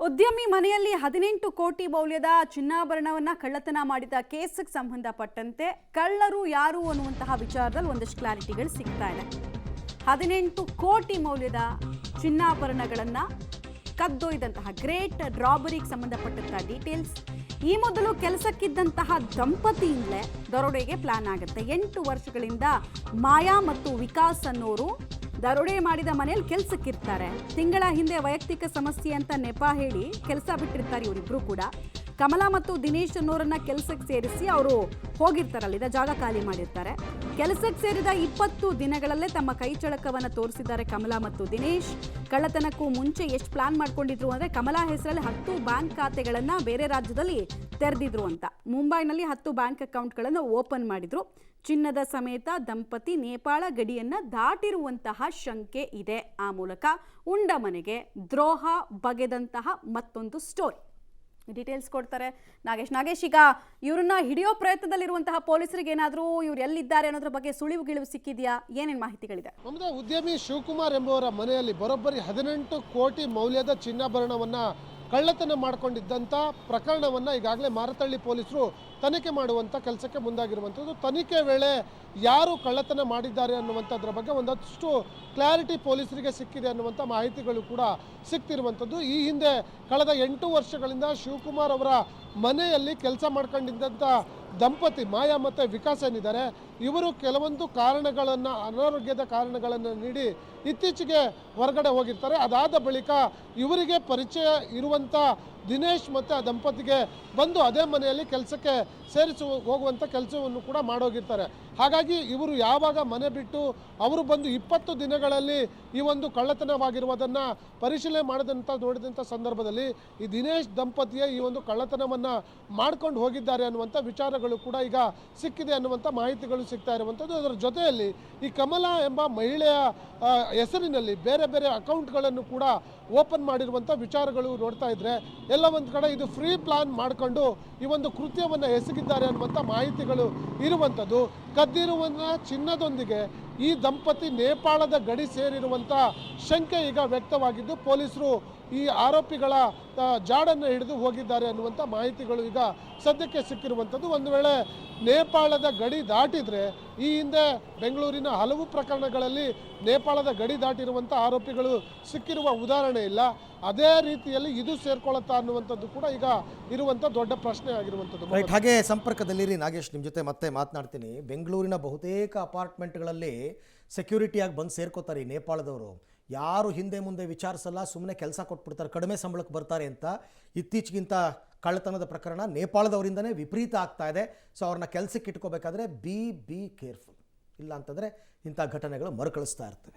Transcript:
ಉದ್ಯಮಿ ಮನೆಯಲ್ಲಿ 18 ಕೋಟಿ ಮೌಲ್ಯದ ಚಿನ್ನಾಭರಣವನ್ನ ಕಳ್ಳತನ ಮಾಡಿದ ಕೇಸ್ಗೆ ಸಂಬಂಧಪಟ್ಟಂತೆ ಕಳ್ಳರು ಯಾರು ಅನ್ನುವಂತಹ ವಿಚಾರದಲ್ಲಿ ಒಂದಷ್ಟು ಕ್ಲಾರಿಟಿಗಳು ಸಿಗ್ತಾ ಇದೆ. 18 ಕೋಟಿ ಮೌಲ್ಯದ ಚಿನ್ನಾಭರಣಗಳನ್ನ ಕದ್ದೊಯ್ದಂತಹ ಗ್ರೇಟ್ ರಾಬರಿಗೆ ಸಂಬಂಧಪಟ್ಟಂತಹ ಡೀಟೇಲ್ಸ್. ಈ ಮೊದಲು ಕೆಲಸಕ್ಕಿದ್ದಂತಹ ದಂಪತಿಯಿಂದಲೇ ದರೋಡೆಗೆ ಪ್ಲಾನ್ ಆಗುತ್ತೆ. 8 ವರ್ಷಗಳಿಂದ ಮಾಯಾ ಮತ್ತು ವಿಕಾಸ್ ಅನ್ನೋರು ದರೋಡೆ ಮಾಡಿದ ಮನೆಯಲ್ಲಿ ಕೆಲಸಕ್ಕಿರ್ತಾರೆ. ತಿಂಗಳ ಹಿಂದೆ ವೈಯಕ್ತಿಕ ಸಮಸ್ಯೆ ಅಂತ ನೆಪ ಹೇಳಿ ಕೆಲಸ ಬಿಟ್ಟಿರ್ತಾರೆ ಇವರಿಬ್ರು ಕೂಡ. ಕಮಲಾ ಮತ್ತು ದಿನೇಶ್ ಅನ್ನೋರನ್ನ ಕೆಲಸಕ್ಕೆ ಸೇರಿಸಿ ಅವರು ಹೋಗಿರ್ತಾರಲ್ಲಿದ್ದ ಜಾಗ ಖಾಲಿ ಮಾಡಿರ್ತಾರೆ. ಕೆಲಸಕ್ಕೆ ಸೇರಿದ 20 ದಿನಗಳಲ್ಲೇ ತಮ್ಮ ಕೈ ಚಳಕವನ್ನು ತೋರಿಸಿದ್ದಾರೆ ಕಮಲಾ ಮತ್ತು ದಿನೇಶ್. ಕಳ್ಳತನಕ್ಕೂ ಮುಂಚೆ ಎಷ್ಟು ಪ್ಲಾನ್ ಮಾಡ್ಕೊಂಡಿದ್ರು ಅಂದರೆ ಕಮಲಾ ಹೆಸರಲ್ಲಿ 10 ಬ್ಯಾಂಕ್ ಖಾತೆಗಳನ್ನು ಬೇರೆ ರಾಜ್ಯದಲ್ಲಿ ತೆರೆದಿದ್ರು ಅಂತ. ಮುಂಬೈನಲ್ಲಿ 10 ಬ್ಯಾಂಕ್ ಅಕೌಂಟ್ಗಳನ್ನು ಓಪನ್ ಮಾಡಿದ್ರು. ಚಿನ್ನದ ಸಮೇತ ದಂಪತಿ ನೇಪಾಳ ಗಡಿಯನ್ನು ದಾಟಿರುವಂತಹ ಶಂಕೆ ಇದೆ. ಆ ಮೂಲಕ ಉಂಡ ಮನೆಗೆ ದ್ರೋಹ ಬಗೆದಂತಹ ಮತ್ತೊಂದು ಸ್ಟೋರಿ. ಡೀಟೇಲ್ಸ್ ಕೊಡ್ತಾರೆ ನಾಗೇಶ್. ಈಗ ಇವ್ರನ್ನ ಹಿಡಿಯೋ ಪ್ರಯತ್ನದಲ್ಲಿರುವಂತಹ ಪೊಲೀಸರಿಗೆ ಏನಾದರೂ ಇವ್ರು ಎಲ್ಲಿದ್ದಾರೆ ಅನ್ನೋದ್ರ ಬಗ್ಗೆ ಸುಳಿವು ಗಿಳಿವು ಸಿಕ್ಕಿದೆಯಾ? ಏನೇನು ಮಾಹಿತಿಗಳಿದೆ? ನಮ್ಮದು ಉದ್ಯಮಿ ಶಿವಕುಮಾರ್ ಎಂಬುವರ ಮನೆಯಲ್ಲಿ ಬರೋಬ್ಬರಿ 18 ಕೋಟಿ ಮೌಲ್ಯದ ಚಿನ್ನಾಭರಣವನ್ನು ಕಳ್ಳತನ ಮಾಡಿಕೊಂಡಿದ್ದಂಥ ಪ್ರಕರಣವನ್ನು ಈಗಾಗಲೇ ಮಾರತಳ್ಳಿ ಪೊಲೀಸರು ತನಿಖೆ ಮಾಡುವಂಥ ಕೆಲಸಕ್ಕೆ ಮುಂದಾಗಿರುವಂಥದ್ದು. ತನಿಖೆ ವೇಳೆ ಯಾರು ಕಳ್ಳತನ ಮಾಡಿದ್ದಾರೆ ಅನ್ನುವಂಥದ್ರ ಬಗ್ಗೆ ಒಂದಷ್ಟು ಕ್ಲಾರಿಟಿ ಪೊಲೀಸರಿಗೆ ಸಿಕ್ಕಿದೆ ಅನ್ನುವಂಥ ಮಾಹಿತಿಗಳು ಕೂಡ ಸಿಗ್ತಿರುವಂಥದ್ದು. ಈ ಹಿಂದೆ ಕಳೆದ 8 ವರ್ಷಗಳಿಂದ ಶಿವಕುಮಾರ್ ಅವರ ಮನೆಯಲ್ಲಿ ಕೆಲಸ ಮಾಡ್ಕೊಂಡಿದ್ದಂಥ ದಂಪತಿ ಮಾಯಾ ಮತ್ತು ವಿಕಾಸ್ ಏನಿದ್ದಾರೆ, ಇವರು ಕೆಲವೊಂದು ಕಾರಣಗಳನ್ನು ಅನಾರೋಗ್ಯದ ಕಾರಣಗಳನ್ನು ನೀಡಿ ಇತ್ತೀಚೆಗೆ ಹೊರಗಡೆ ಹೋಗಿರ್ತಾರೆ. ಅದಾದ ಬಳಿಕ ಇವರಿಗೆ ಪರಿಚಯ ಇರುವಂಥ ದಿನೇಶ್ ಮತ್ತು ಆ ದಂಪತಿಗೆ ಬಂದು ಅದೇ ಮನೆಯಲ್ಲಿ ಕೆಲಸಕ್ಕೆ ಹೋಗುವಂಥ ಕೆಲಸವನ್ನು ಕೂಡ ಮಾಡೋಗಿರ್ತಾರೆ. ಹಾಗಾಗಿ ಇವರು ಯಾವಾಗ ಮನೆ ಬಿಟ್ಟು ಅವರು ಬಂದು 20 ದಿನಗಳಲ್ಲಿ ಈ ಒಂದು ಕಳ್ಳತನವಾಗಿರುವುದನ್ನು ಪರಿಶೀಲನೆ ನೋಡಿದಂಥ ಸಂದರ್ಭದಲ್ಲಿ ಈ ದಿನೇಶ್ ದಂಪತಿಯ ಈ ಒಂದು ಕಳ್ಳತನವನ್ನು ಮಾಡ್ಕೊಂಡು ಹೋಗಿದ್ದಾರೆ ಅನ್ನುವಂಥ ವಿಚಾರಗಳು ಕೂಡ ಈಗ ಸಿಕ್ಕಿದೆ ಅನ್ನುವಂಥ ಮಾಹಿತಿಗಳು ಸಿಗ್ತಾ ಇರುವಂಥದ್ದು. ಅದರ ಜೊತೆಯಲ್ಲಿ ಈ ಕಮಲಾ ಎಂಬ ಮಹಿಳೆಯ ಹೆಸರಿನಲ್ಲಿ ಬೇರೆ ಬೇರೆ ಅಕೌಂಟ್ಗಳನ್ನು ಕೂಡ ಓಪನ್ ಮಾಡಿರುವಂಥ ವಿಚಾರಗಳು ನೋಡ್ತಾ ಇದ್ರೆ ಎಲ್ಲ ಒಂದು ಕಡೆ ಇದು ಫ್ರೀ ಪ್ಲಾನ್ ಮಾಡಿಕೊಂಡು ಈ ಒಂದು ಕೃತ್ಯವನ್ನು ಎಸಗಿದ್ದಾರೆ ಅನ್ನುವಂಥ ಮಾಹಿತಿಗಳು ಇರುವಂಥದ್ದು. ಕದ್ದಿರುವ ಚಿನ್ನದೊಂದಿಗೆ ಈ ದಂಪತಿ ನೇಪಾಳದ ಗಡಿ ಸೇರಿರುವಂಥ ಶಂಕೆ ಈಗ ವ್ಯಕ್ತವಾಗಿದ್ದು ಪೊಲೀಸರು ಈ ಆರೋಪಿಗಳ ಜಾಡನ್ನು ಹಿಡಿದು ಹೋಗಿದ್ದಾರೆ ಅನ್ನುವಂಥ ಮಾಹಿತಿಗಳು ಈಗ ಸದ್ಯಕ್ಕೆ ಸಿಕ್ಕಿರುವಂಥದ್ದು. ಒಂದು ವೇಳೆ ನೇಪಾಳದ ಗಡಿ ದಾಟಿದರೆ ಈ ಹಿಂದೆ ಬೆಂಗಳೂರಿನ ಹಲವು ಪ್ರಕರಣಗಳಲ್ಲಿ ನೇಪಾಳದ ಗಡಿ ದಾಟಿರುವಂಥ ಆರೋಪಿಗಳು ಸಿಕ್ಕಿರುವ ಉದಾಹರಣೆ ಇಲ್ಲ. ಅದೇ ರೀತಿಯಲ್ಲಿ ಇದು ಸೇರ್ಕೊಳ್ಳುತ್ತಾ ಅನ್ನುವಂಥದ್ದು ಕೂಡ ಈಗ ಇರುವಂಥ ದೊಡ್ಡ ಪ್ರಶ್ನೆ ಆಗಿರುವಂಥದ್ದು. ರೈಟ್, ಹಾಗೆ ಸಂಪರ್ಕದಲ್ಲಿರಿ ನಾಗೇಶ್, ನಿಮ್ಮ ಜೊತೆ ಮತ್ತೆ ಮಾತನಾಡ್ತೀನಿ. ಬೆಂಗಳೂರಿನ ಬಹುತೇಕ ಅಪಾರ್ಟ್ಮೆಂಟ್ಗಳಲ್ಲಿ ಸೆಕ್ಯೂರಿಟಿಯಾಗಿ ಬಂದು ಸೇರ್ಕೋತಾರೆ ಈ ನೇಪಾಳದವರು. ಯಾರು ಹಿಂದೆ ಮುಂದೆ ವಿಚಾರಿಸಲ್ಲ, ಸುಮ್ಮನೆ ಕೆಲಸ ಕೊಟ್ಬಿಡ್ತಾರೆ, ಕಡಿಮೆ ಸಂಬಳಕ್ಕೆ ಬರ್ತಾರೆ ಅಂತ. ಇತ್ತೀಚೆಗಿಂತ ಕಳ್ಳತನದ ಪ್ರಕರಣ ನೇಪಾಳದವರಿಂದನೇ ವಿಪರೀತ ಆಗ್ತಾ ಇದೆ. ಸೊ ಅವ್ರನ್ನ ಕೆಲಸಕ್ಕೆ ಇಟ್ಕೋಬೇಕಾದ್ರೆ ಬಿ ಕೇರ್ಫುಲ್, ಇಲ್ಲ ಅಂತಂದರೆ ಇಂಥ ಘಟನೆಗಳು ಮರುಕಳಿಸ್ತಾ ಇರ್ತವೆ.